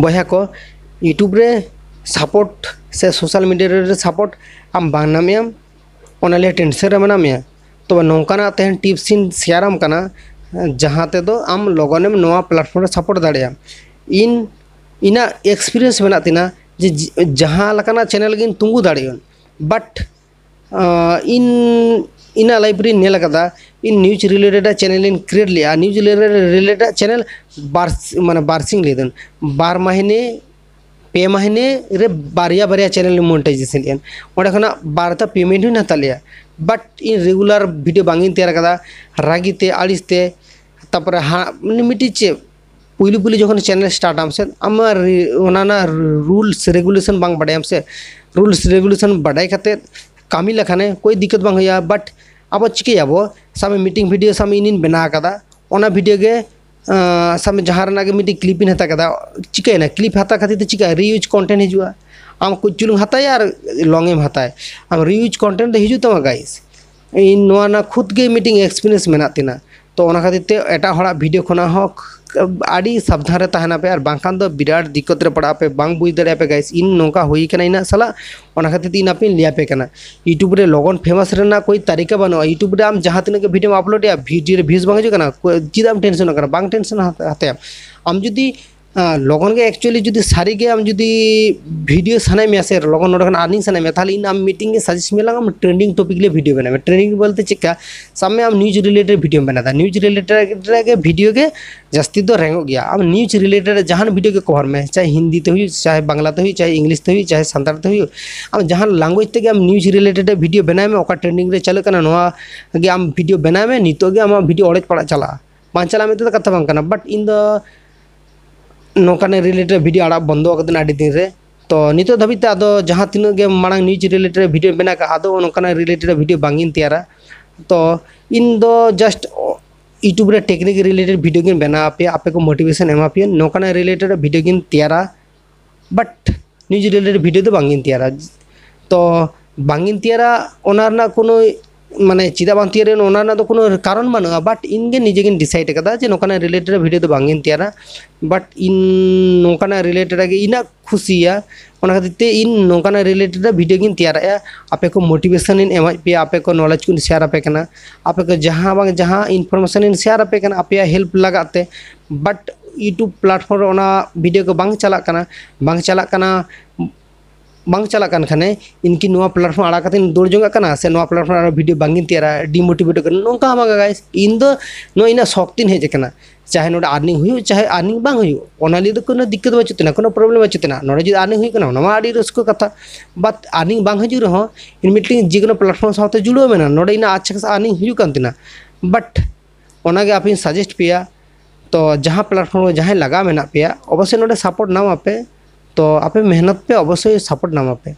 बया को यूट्यूब रे सपोर्ट से सोशल मीडिया रे सपोर्ट आम बांग नामियाम ओनाले टेंशन रे मनामिया तो नौकाना तेहन टिप्स इन शेयरम कना जहाँ ते दो आम लगनेम नोआ प्लेटफॉर्म रे सपोर्ट दाड़ियाम इन इना एक्सपीरियंस मेना तिना जे जहाँ लकाना चैनल गिन तुंगु दाड़ियन बट इन इना लाइब्रेरी नेल कदा in news related channel in create लिया न्यूज रिलेटेड चैनल बार माने बारसिंग लेदन 12 महीने पे महीने रे बारिया बारिया चैनल मोनेटाइजेशन लेन ओडे खना बारता पेमेंट ही हता लिया बट इन रेगुलर वीडियो बांगिन तैयार कदा रागीते आड़िसते तापर हा मिटी चे पुली पुली जखन चैनल स्टार्ट आम से आम ओनाना रूल्स रेगुलेशन बांग बडायम से रूल्स रेगुलेशन बडाय खाते कामी लखाने कोई दिक्कत बांग होया बट अब चिकेयाबो सामे मीटिंग वीडियो सामे इन बना कदा ओना वीडियो के सामे जहाँ के मिट्टी क्लिप इन हता कदा चिकेना क्लिप हता खातिर चिका रीयूज कंटेंट हिजुआ आम कुछ चुलुंग हताया और लॉन्गेम हताय आम रीयूज कंटेंट हिजू तमा गाइस इन नोआ ना खुद के मीटिंग एक्सपीरियंस मेना तिना तो ओना खातिर ते एटा हड़ा वीडियो खना हो आड़ी सावधान रे तहना पे और बांखान दो बिराट दिक्कत रे पड़ा पे बांग बुझ दड़े पे गाइस इन नोका होई कना इना साला ओना खातिर इन आपे लिया पे कना यूट्यूब रे लगन फेमस रेना कोई तरीका बनो यूट्यूब रे आम जहाँ तिना के वीडियो अपलोड या वीडियो रे व्यूज बांग कना चिदाम टेंशन कना बांग टेंशन हते आम जुदी लगन के एक्चुअली जुदी सारी के आम जुदी वीडियो सनाय में से लगन नोडे अर्निंग सनाय में थाले इन आम मीटिंग के सजेस्ट में लगा ट्रेंडिंग टॉपिक ले वीडियो बनावे ट्रेंडिंग बोलते चिका सामने आम न्यूज रिलेटेड वीडियो बनाता न्यूज रिलेटेड के वीडियो के जास्ती तो रेंगो गया आम न्यूज रिलेटेड जहां वीडियो के कवर में चाहे हिंदी ते हुई चाहे बांग्ला ते हुई चाहे इंग्लिश ते हुई चाहे सानताड़ ते हुई आम जहां लैंग्वेज ते आम न्यूज रिलेटेड वीडियो बनाए में ओका ट्रेंडिंग रे चले कना नोआ के आम वीडियो बनाए में नितो के आम वीडियो ऑलेज पड़ा चला पांच चला में तो कथा बांग कना बट इन द नौकाने रिलेटेड वीडियो आड़ा बंदो कदना आड़ी दिन रे तो नितो धाबिते आदो जहाँ तीन गे मांग न्यूज रिलेटेड वीडियो बना का आदो नौकाना रिलेटेड वीडियो बांगिन तैयारा तो इन दो जस्ट यूट्यूब रे टेक्निक रिलेटेड वीडियो गिन बना पे आपे को मोटिवेशन एमा पे नौकाना रिलेटेड वीडियो गिन तैयारा बट न्यूज रिलेटेड वीडियो तो बांगिन तैयारा तो बांगिन तैयारा ओनारना कोनो माने चिदा बांग तैयार ओनारना तो कोनो कारण बानुआ बट इनगे निजे गिन डिसाइड कदा जे नौकाना रिलेटेड वीडियो तो बांगिन तैयारा बट इन नौकाना रिलेटेड के इना खुशिया ओना खातिर ते इन नौकाना रिलेटेड वीडियो गिन तैयारा आपे को मोटिवेशन इन एमा पे आपे को नॉलेज को शेयर आपे कना आपे को जहां बांग जहां इनफॉरमेशन इन शेयर आपे कना आपे हेल्प लगाते बट यूट्यूब प्लेटफॉर्म ओना वीडियो को बांग चला खाने इनकी नोआ प्लेटफॉर्म आड़ा कते दौड़ जोंगा कना से नोआ प्लेटफॉर्म वीडियो बांगिन तैयारा डिमोटिवेट कर नोंका हमागा गाइस इन दो नो इना शक्तिन हेज कना चाहे नोडे अर्निंग हुई चाहे अर्निंग बांग हुई ओनाली दो कोनो दिक्कत बचुतना कोनो प्रॉब्लम बचुतना नोडे जो अर्निंग हुई कना नोमा आड़ी रस्को कथा बट अर्निंग बांग हजू रहो इन मीटिंग जे कोनो प्लेटफॉर्म साथे जुड़ो मेना नोडे इना अच्छा खासा अर्निंग हुई कांतिना बट ओनागे आप सजेस्ट पेया तो जहाँ प्लेटफॉर्म जहाँ लगा मेना पेया अवश्य नोडे सपोर्ट नाम आपे तो आपे मेहनत पे अवश्य सपोर्ट नाम आपे।